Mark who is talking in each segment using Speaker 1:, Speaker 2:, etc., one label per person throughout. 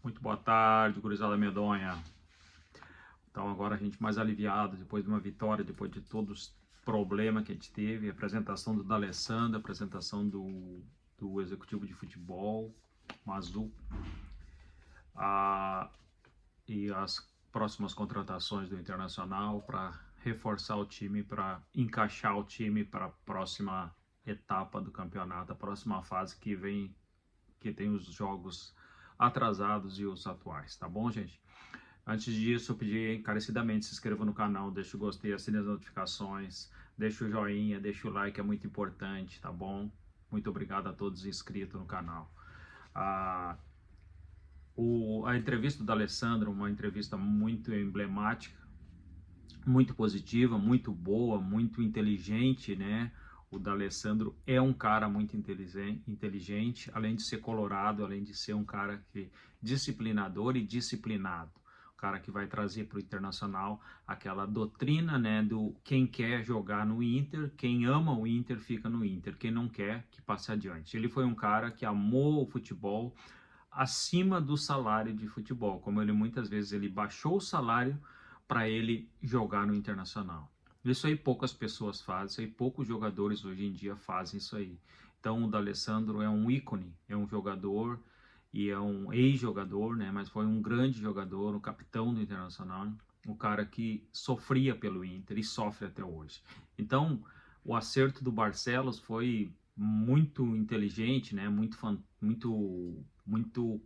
Speaker 1: Muito boa tarde, gurizada medonha. Então agora a gente mais aliviado, depois de uma vitória, depois de todos os problemas que a gente teve, a apresentação do D'Alessandro, a apresentação do executivo de futebol, Mazu, e as próximas contratações do Internacional para reforçar o time, para encaixar o time para a próxima etapa do campeonato, a próxima fase que vem, que tem os jogos atrasados e os atuais, tá bom, gente? Antes disso, eu pedi encarecidamente, se inscreva no canal, deixa o gostei, assine as notificações, deixa o joinha, deixa o like, é muito importante, tá bom? Muito obrigado a todos inscritos no canal. A entrevista do D'Alessandro, uma entrevista muito emblemática, muito positiva, muito boa, muito inteligente, né? O D'Alessandro é um cara muito inteligente, além de ser colorado, além de ser um cara disciplinador e disciplinado. O cara que vai trazer para o Internacional aquela doutrina, né, do quem quer jogar no Inter, quem ama o Inter fica no Inter, quem não quer que passe adiante. Ele foi um cara que amou o futebol acima do salário de futebol, como ele muitas vezes ele baixou o salário para ele jogar no Internacional. Isso aí poucas pessoas fazem, isso aí poucos jogadores hoje em dia fazem isso aí. Então o D'Alessandro é um ícone, é um jogador e é um ex-jogador, né? Mas foi um grande jogador, um capitão do Internacional, um cara que sofria pelo Inter e sofre até hoje. Então o acerto do Barcelos foi muito inteligente, né? Muito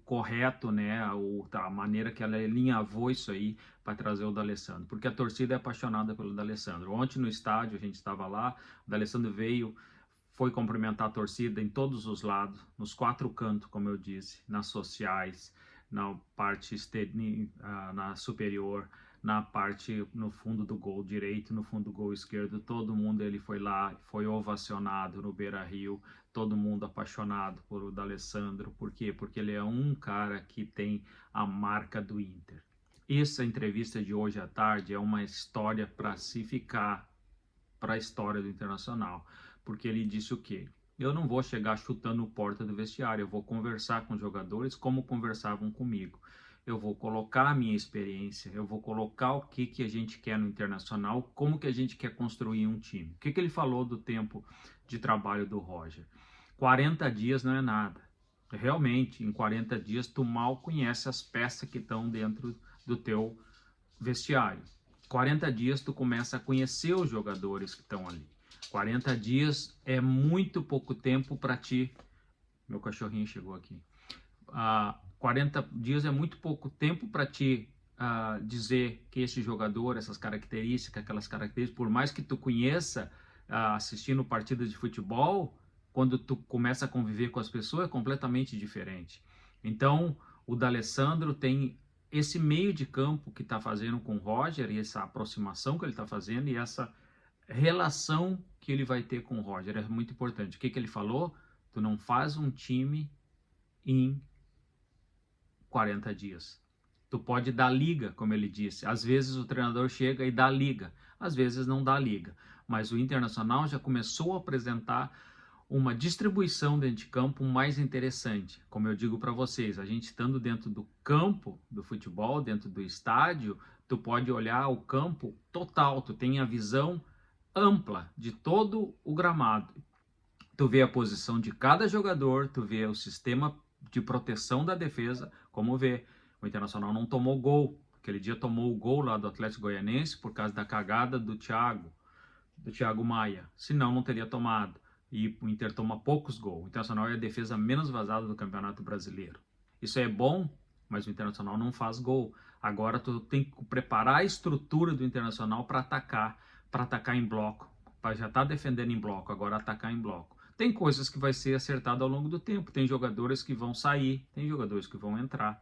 Speaker 1: correto, né? A maneira que ela alinhavou isso aí para trazer o D'Alessandro, porque a torcida é apaixonada pelo D'Alessandro. Ontem no estádio a gente estava lá, o D'Alessandro veio, foi cumprimentar a torcida em todos os lados, nos quatro cantos, como eu disse, nas sociais, na parte na superior, na parte no fundo do gol direito, no fundo do gol esquerdo, todo mundo ele foi lá, foi ovacionado no Beira-Rio, todo mundo apaixonado por o D'Alessandro. Por quê? Porque ele é um cara que tem a marca do Inter. Essa entrevista de hoje à tarde é uma história para se ficar para a história do Internacional, porque ele disse o quê? Eu não vou chegar chutando porta do vestiário, eu vou conversar com os jogadores como conversavam comigo. Eu vou colocar a minha experiência, eu vou colocar o que a gente quer no Internacional, como que a gente quer construir um time. O que ele falou do tempo de trabalho do Roger? 40 dias não é nada. Realmente, em 40 dias, tu mal conhece as peças que estão dentro do teu vestiário. 40 dias tu começa a conhecer os jogadores que estão ali. 40 dias é muito pouco tempo para ti. Meu cachorrinho chegou aqui. 40 dias é muito pouco tempo para ti dizer que esse jogador, essas características, aquelas características, por mais que tu conheça assistindo partidas de futebol, quando tu começa a conviver com as pessoas é completamente diferente. Então, o D'Alessandro tem esse meio de campo que está fazendo com o Roger e essa aproximação que ele está fazendo e essa relação que ele vai ter com o Roger é muito importante. O que ele falou? Tu não faz um time em 40 dias. Tu pode dar liga, como ele disse. Às vezes o treinador chega e dá liga, às vezes não dá liga. Mas o Internacional já começou a apresentar uma distribuição dentro de campo mais interessante. Como eu digo para vocês, a gente estando dentro do campo do futebol, dentro do estádio, tu pode olhar o campo total, tu tem a visão ampla de todo o gramado. Tu vê a posição de cada jogador, tu vê o sistema de proteção da defesa, como vê. O Internacional não tomou gol. Aquele dia tomou o gol lá do Atlético Goianiense por causa da cagada do Thiago Maia. Senão não teria tomado. E o Inter toma poucos gols. O Internacional é a defesa menos vazada do Campeonato Brasileiro. Isso é bom, mas o Internacional não faz gol. Agora tu tem que preparar a estrutura do Internacional para atacar em bloco. Para já estar defendendo em bloco, agora atacar em bloco. Tem coisas que vai ser acertado ao longo do tempo. Tem jogadores que vão sair, tem jogadores que vão entrar.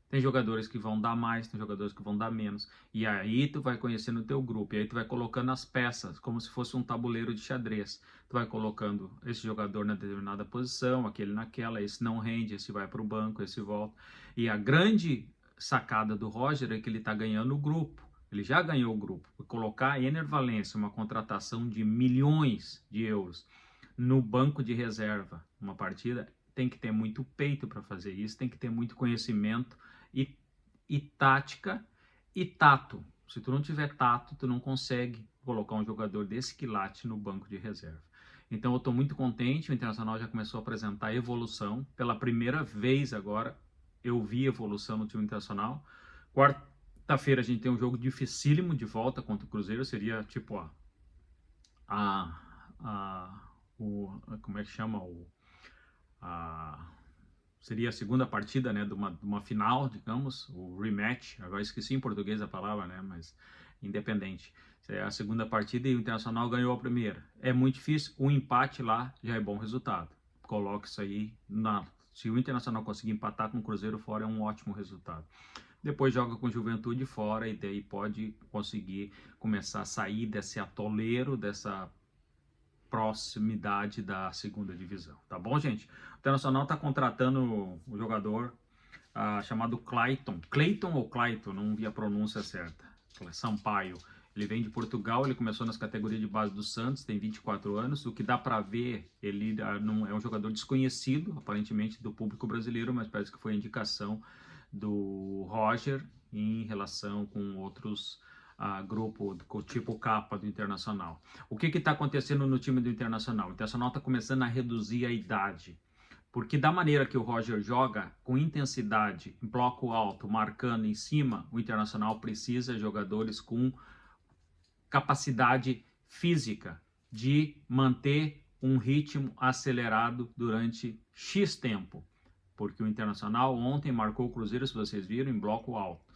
Speaker 1: Tem jogadores que vão dar mais, tem jogadores que vão dar menos. E aí tu vai conhecendo o teu grupo. E aí tu vai colocando as peças, como se fosse um tabuleiro de xadrez. Tu vai colocando esse jogador na determinada posição, aquele naquela, esse não rende, esse vai para o banco, esse volta. E a grande sacada do Roger é que ele está ganhando o grupo. Ele já ganhou o grupo. Colocar a Ener Valencia, uma contratação de milhões de euros, no banco de reserva, uma partida, tem que ter muito peito para fazer isso, tem que ter muito conhecimento e tática e tato. Se tu não tiver tato, tu não consegue colocar um jogador desse quilate no banco de reserva. Então eu estou muito contente, o Internacional já começou a apresentar evolução. Pela primeira vez agora, eu vi evolução no time Internacional. Quarta-feira a gente tem um jogo dificílimo de volta contra o Cruzeiro, seria tipo como é que chama? Seria a segunda partida, né, de uma final, digamos, o rematch. Agora esqueci em português a palavra, né, mas independente. É a segunda partida e o Internacional ganhou a primeira. É muito difícil, um empate lá já é bom resultado. Coloque isso aí, se o Internacional conseguir empatar com o Cruzeiro fora, é um ótimo resultado. Depois joga com Juventude fora e daí pode conseguir começar a sair desse atoleiro, dessa proximidade da segunda divisão, tá bom, gente? O Internacional está contratando um jogador chamado Clayton ou Clayton, não vi a pronúncia certa, Sampaio. Ele vem de Portugal, ele começou nas categorias de base do Santos, tem 24 anos, o que dá para ver, ele não é um jogador desconhecido, aparentemente, do público brasileiro, mas parece que foi indicação do Roger em relação com outros grupo tipo capa do Internacional. O que está acontecendo no time do Internacional? O Internacional está começando a reduzir a idade, porque da maneira que o Roger joga, com intensidade, em bloco alto, marcando em cima, o Internacional precisa de jogadores com capacidade física de manter um ritmo acelerado durante X tempo, porque o Internacional ontem marcou o Cruzeiro, se vocês viram, em bloco alto.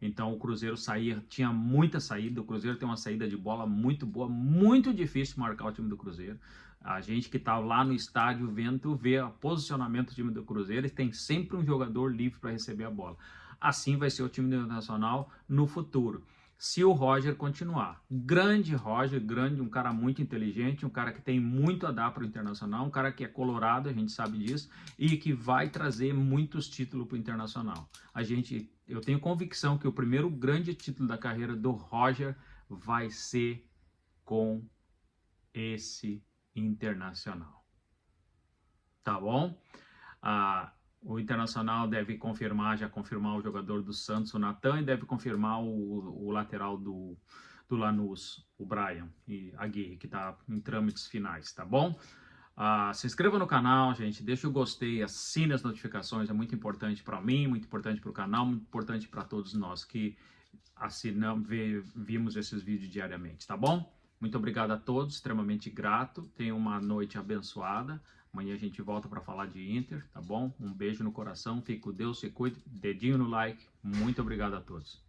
Speaker 1: Então o Cruzeiro tinha muita saída, o Cruzeiro tem uma saída de bola muito boa, muito difícil marcar o time do Cruzeiro. A gente que está lá no estádio vendo, vê o posicionamento do time do Cruzeiro e tem sempre um jogador livre para receber a bola. Assim vai ser o time do Internacional no futuro, se o Roger continuar. Grande Roger, um cara muito inteligente, um cara que tem muito a dar para o Internacional, um cara que é colorado, a gente sabe disso, e que vai trazer muitos títulos para o Internacional. Eu tenho convicção que o primeiro grande título da carreira do Roger vai ser com esse Internacional. Tá bom? O Internacional deve já confirmar o jogador do Santos, o Natan, e deve confirmar o lateral do Lanús, o Brian Aguirre, que está em trâmites finais, tá bom? Se inscreva no canal, gente, deixa o gostei, assine as notificações, é muito importante para mim, muito importante para o canal, muito importante para todos nós que vimos esses vídeos diariamente, tá bom? Muito obrigado a todos, extremamente grato, tenham uma noite abençoada. Amanhã a gente volta para falar de Inter, tá bom? Um beijo no coração, fique com Deus, se cuide, dedinho no like. Muito obrigado a todos.